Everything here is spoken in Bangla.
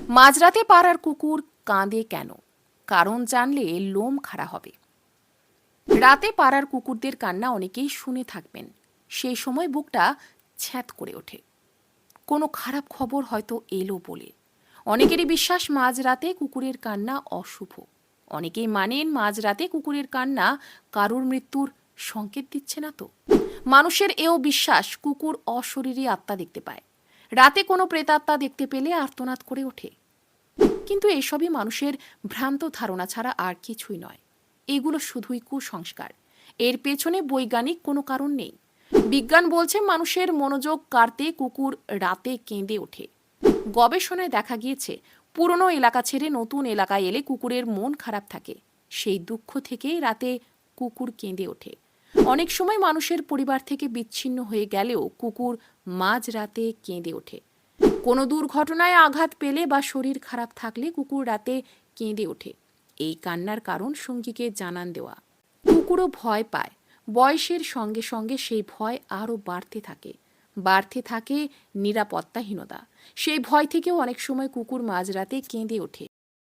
মাঝরাতে পাড়ার কুকুর কাঁদে কেন? কারণ জানলে লোম খাড়া হবে। রাতে পাড়ার কুকুরদের কান্না অনেকেই শুনে থাকবেন। সেই সময় বুকটা ছ্যাঁত করে ওঠে। কোনো খারাপ খবর হয়তো এলো বলে। অনেকেরই বিশ্বাস মাঝরাতে কুকুরের কান্না অশুভ। অনেকেই মানেন মাঝরাতে কুকুরের কান্না কারুর মৃত্যুর সংকেত দিচ্ছে না তো। মানুষের এও বিশ্বাস কুকুর অশরীরী আত্মা দেখতে পায়। রাতে কোনো প্রেতাত্মা দেখতে পেলে আর্তনাদ করে ওঠে। কিন্তু এসবই মানুষের ভ্রান্ত ধারণা ছাড়া আর কিছুই নয়। এগুলো শুধুই কুসংস্কার। এর পেছনে বৈজ্ঞানিক কোনো কারণ নেই। বিজ্ঞান বলছে মানুষের মনোযোগ কাড়তে কুকুর রাতে কেঁদে ওঠে। গবেষণায় দেখা গিয়েছে পুরনো এলাকা ছেড়ে নতুন এলাকায় এলে কুকুরের মন খারাপ থাকে। সেই দুঃখ থেকেই রাতে কুকুর কেঁদে ওঠে। অনেক সময় মানুষের পরিবার থেকে বিচ্ছিন্ন হয়ে গেলেও কুকুর মাঝরাতে কেঁদে ওঠে। কোনো দুর্ঘটনায় আঘাত পেলে বা শরীর খারাপ থাকলে কুকুর রাতে কেঁদে ওঠে। এই কান্নার কারণ সঙ্গীকে জানান দেওয়া। কুকুরও ভয় পায়। বয়সের সঙ্গে সঙ্গে সেই ভয় আরও বাড়তে থাকে নিরাপত্তাহীনতা। সেই ভয় থেকেও অনেক সময় কুকুর মাঝরাতে কেঁদে ওঠে।